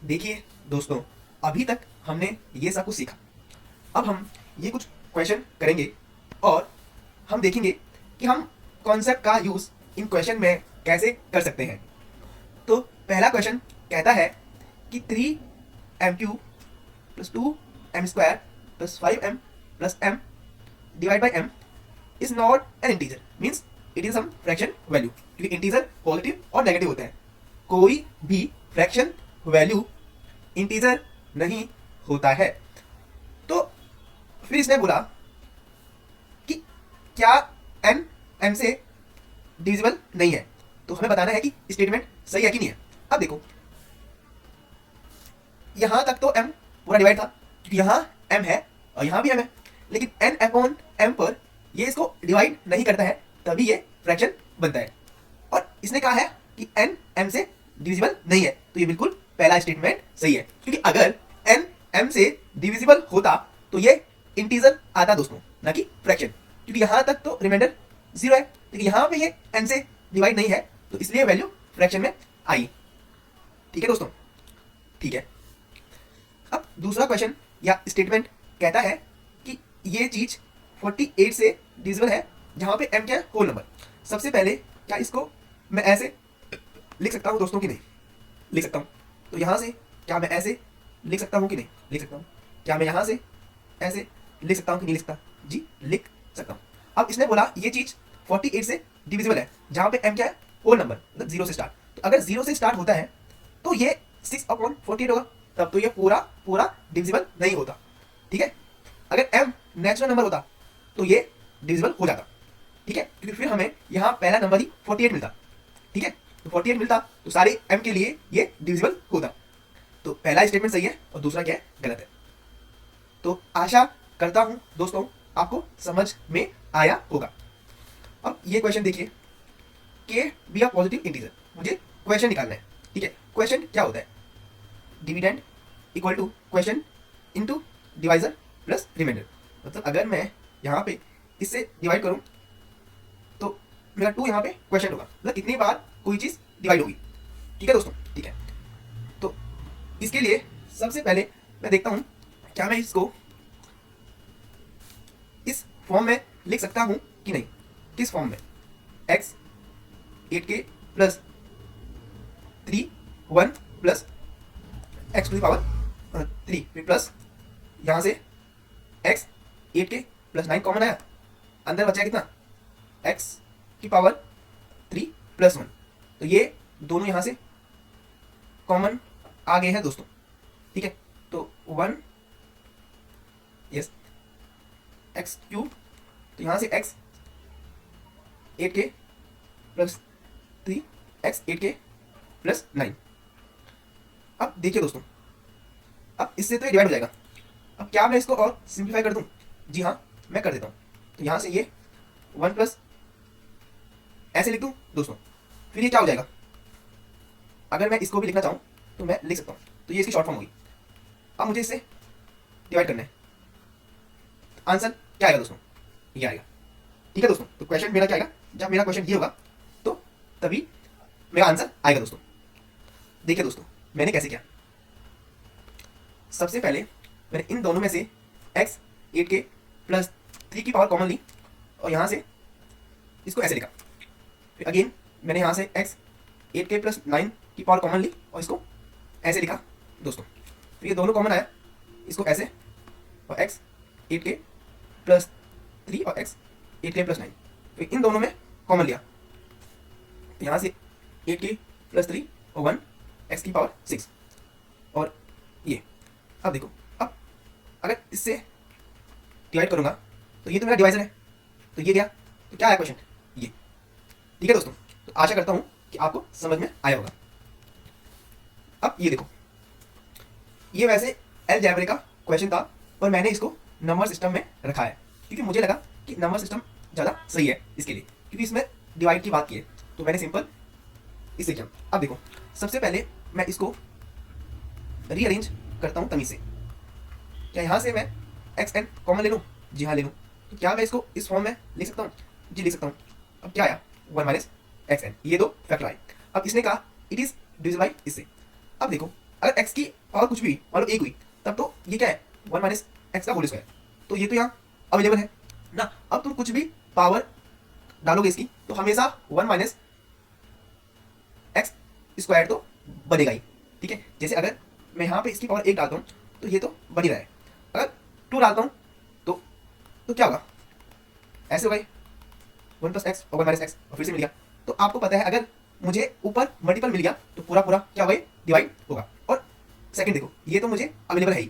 देखिए दोस्तों, अभी तक हमने ये सब कुछ सीखा। अब हम ये कुछ क्वेश्चन करेंगे और हम देखेंगे कि हम कॉन्सेप्ट का यूज़ इन क्वेश्चन में कैसे कर सकते हैं। तो पहला क्वेश्चन कहता है कि 3m³ + 2m² + 5m + m divide by m is not an integer, means it is some fraction value. क्योंकि इंटीजर पॉजिटिव और नेगेटिव होते हैं, कोई भी फ्रैक्शन वैल्यू इंटीजर नहीं होता है। तो फिर इसने बोला कि क्या n m से डिविजिबल नहीं है, तो हमें बताना है कि स्टेटमेंट सही है कि नहीं है। अब देखो, यहां तक तो m पूरा डिवाइड था क्योंकि यहां m है और यहां भी m है, लेकिन n/m पर ये इसको डिवाइड नहीं करता है, तभी ये फ्रैक्शन बनता है। और इसने कहा है कि n m से डिविजिबल नहीं है, तो ये बिल्कुल पहला स्टेटमेंट सही है। क्योंकि अगर n m से डिविजिबल होता तो ये इंटीजर आता दोस्तों, ना कि फ्रैक्शन। क्योंकि यहां तक तो रिमाइंडर 0 है, लेकिन यहां पे ये n से डिवाइड नहीं है, तो इसलिए वैल्यू फ्रैक्शन में आई। ठीक है दोस्तों, ठीक है। अब दूसरा क्वेश्चन या स्टेटमेंट कहता है कि ये चीज 48 से डिविजिबल है, जहां पे m क्या है, होल नंबर। सबसे पहले क्या इसको मैं ऐसे लिख सकता हूं दोस्तों कि नहीं लिख सकता हूं? तो यहां से क्या मैं ऐसे लिख सकता हूं कि नहीं लिख सकता हूं? क्या मैं यहां से ऐसे लिख सकता हूं कि नहीं लिख सकता? जी, लिख सकता हूं। अब इसने बोला ये चीज 48 से डिविजिबल है, जहां पे m क्या है, होल नंबर, मतलब 0 से स्टार्ट। तो अगर 0 से स्टार्ट होता है तो ये 6/48 होगा, तब तो ये पूरा डिविजिबल नहीं होता। ठीक है, अगर m नेचुरल नंबर होता तो ये डिविजिबल हो जाता। ठीक है, क्योंकि फिर हमें यहाँ पहला नंबर ही 48 मिलता। ठीक है, तो 48 मिलता तो सारे m के लिए ये डिविजिबल होता। तो पहला स्टेटमेंट सही है और दूसरा क्या है, गलत है। तो आशा करता हूं दोस्तों आपको समझ में आया होगा। अब ये क्वेश्चन देखिए, k be a positive integer, मुझे क्वेश्चन निकालना है। ठीक है, क्वेश्चन क्या होता है, dividend equal to question into divisor plus remainder. मतलब अगर मैं यहाँ पे इससे डिवाइड करूँ तो मेरा 2 यहाँ पे क्वेश्चन होगा, मतलब कितनी बार कोई चीज़ डिवाइड होगी। ठीक है दोस्तों, ठीक है। तो इसके लिए सबसे पहले मैं देखता हूँ क्या मैं इसको इस फॉर्म में लिख सकता हूँ कि नहीं। किस फॉर्म में, x 8k + 3 1 plus x to the power 3, फिर प्लस यहाँ से x 8k + 9 कॉमन आया, अंदर बचा कितना, x की पावर 3 + 1। तो ये दोनों यहाँ से कॉमन आ गए हैं दोस्तों। ठीक है, तो 1 यस x³ तो यहाँ से x 8k + 3 x 8k + 9। अब देखिए दोस्तों, अब इससे तो ये डिवाइड हो जाएगा। अब क्या मैं इसको और सिंप्लीफाई कर दूं? जी हाँ, मैं कर देता हूँ। तो यहाँ से ये 1 प्लस ऐसे लिख दूं दोस्तों, फिर ये क्या हो जाएगा, अगर मैं इसको भी लिखना चाहूँ तो मैं लिख सकता हूँ। तो ये इसकी शॉर्ट फॉर्म होगी। अब मुझे इससे डिवाइड करना है, आंसर क्या आएगा दोस्तों, ये आएगा। ठीक है दोस्तों, तो क्वेश्चन मेरा क्या आएगा, जब मेरा क्वेश्चन ये होगा तो तभी मेरा आंसर आएगा दोस्तों। देखिए दोस्तों, मैंने कैसे किया। सबसे पहले मैंने इन दोनों में से x 8k + 3 की पावर कॉमन ली और यहाँ से इसको ऐसे लिखा। फिर अगेन मैंने यहाँ से x 8k + 9 की पावर कॉमन ली और इसको ऐसे लिखा दोस्तों। फिर ये दोनों कॉमन आया, इसको ऐसे, और x 8k + 3 और x 8k + 9, फिर इन दोनों में कॉमन लिया। यहाँ से 8k + 3 और 1 x की पावर 6 और ये। अब देखो, अब अगर इससे डिवाइड करूंगा तो ये तो मेरा डिवाइजर है, तो ये गया, तो क्या आया क्वेश्चन, ये। ठीक है दोस्तों, तो आशा करता हूं कि आपको समझ में आया होगा। अब ये देखो, ये वैसे अलजेब्रा का क्वेश्चन था, पर मैंने इसको नंबर सिस्टम में रखा है क्योंकि मुझे लगा कि नंबर सिस्टम ज़्यादा सही है इसके लिए, क्योंकि इसमें डिवाइड की बात की है, तो मैंने सिंपल इसे किया। अब देखो, सबसे पहले मैं इसको रीअरेंज करता हूँ तमीज से। क्या यहाँ से मैं xn कॉमन ले लूँ? जी हाँ ले लूँ। तो क्या मैं इसको इस फॉर्म में लिख सकता हूँ? जी लिख सकता हूँ। अब क्या आया, 1 - xn, ये दो फैक्टर आए। अब इसने कहा इट इज डिविजिबल बाय इससे। अब देखो, अगर x की पावर कुछ भी मान लो एक हुई, तब तो ये क्या है, 1 माइनस एक्स का होल स्क्वायर, तो ये तो यहाँ अवेलेबल है ना। अब तुम कुछ भी पावर डालोगे इसकी तो हमेशा 1 माइनस एक्स स्क्वायर तो बनेगा ही, ठीक है। जैसे अगर मैं यहाँ पे इसकी पावर एक डालता हूँ तो ये तो बन ही रहा है, अगर 2 डालता हूँ तो क्या होगा, ऐसे होगा 1 प्लस एक्स और 1 माइनस एक्स, और फिर से मिल गया। तो आपको पता है अगर मुझे ऊपर मल्टीपल मिल गया तो पूरा पूरा क्या होगा, डिवाइड होगा। और सेकंड देखो, ये तो मुझे अवेलेबल है ही,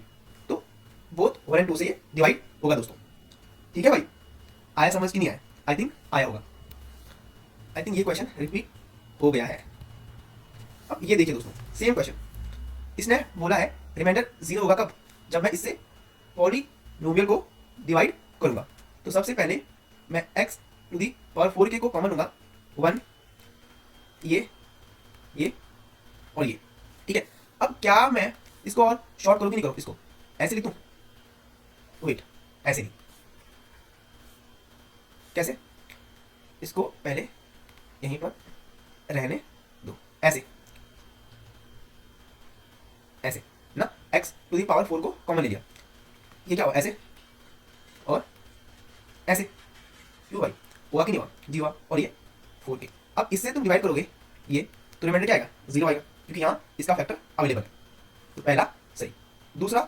तो बोथ 1 और 2 से ये डिवाइड होगा दोस्तों, ठीक है भाई। आया समझ कि नहीं आया? आई थिंक आया होगा। आई थिंक ये क्वेश्चन रिपीट हो गया है। अब ये देखिए दोस्तों, सेम क्वेश्चन इसने बोला है रिमाइंडर 0 होगा कब, जब मैं इससे पॉलीनोमियल को डिवाइड करूंगा। तो सबसे पहले मैं x to the power 4k को कॉमन लूंगा, 1 ये और ये, ठीक है। अब क्या मैं इसको और शॉर्ट करूँ कि नहीं करूँ, इसको ऐसे लिख दूँ, वेट ऐसे नहीं, कैसे, इसको पहले यहीं पर रहने दो, ऐसे ऐसे ना, x टू दी पावर 4 को कॉमन ले लिया, ये क्या हुआ ऐसे और ऐसे, क्यों भाई, हुआ कि नहीं हुआ, जी हुआ, और ये 4k। अब इससे तुम डिवाइड करोगे ये, तो रिमाइंडर क्या आएगा, 0 आएगा, क्योंकि यहाँ इसका फैक्टर अवेलेबल है। तो पहला सही। दूसरा,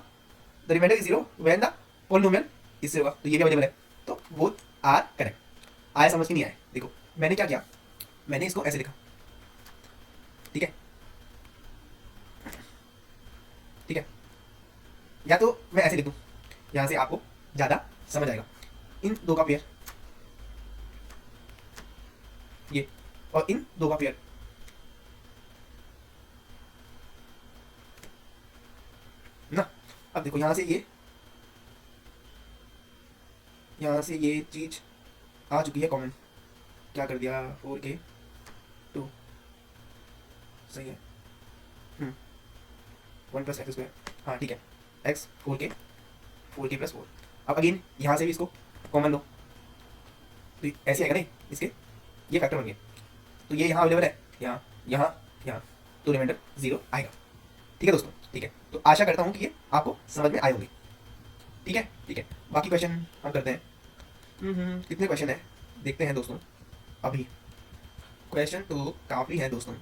the remainder is 0 when the polynomial इससे होगा, तो ये भी अवेलेबल है, तो बोथ आर करेक्ट। आया समझ कि नहीं आया? देखो मैंने क्या किया, मैंने इसको ऐसे लिखा, ठीक है, ठीक है, या तो मैं ऐसे लिख दूँ, यहाँ से आपको ज़्यादा समझ आएगा। इन दो का पेयर ये, और इन दो का पेयर ना। अब देखो यहाँ से ये चीज आ चुकी है कॉमन, क्या कर दिया, 4k 2 सही है, 1 प्लस एक्स स्क्वायर, हाँ ठीक है, x 4k प्लस 4। अब अगेन यहाँ से भी इसको कॉमन लो, तो ऐसे आएगा नहीं, इसके ये फैक्टर बन गए, तो ये यहाँ अवेलेबल है, यहाँ, तो रिमाइंडर 0 आएगा, ठीक है दोस्तों, ठीक है। तो आशा करता हूँ कि ये आपको समझ में आए होंगे, ठीक है। बाकी क्वेश्चन हम करते हैं। कितने क्वेश्चन है देखते हैं दोस्तों। अभी क्वेश्चन तो काफ़ी है दोस्तों,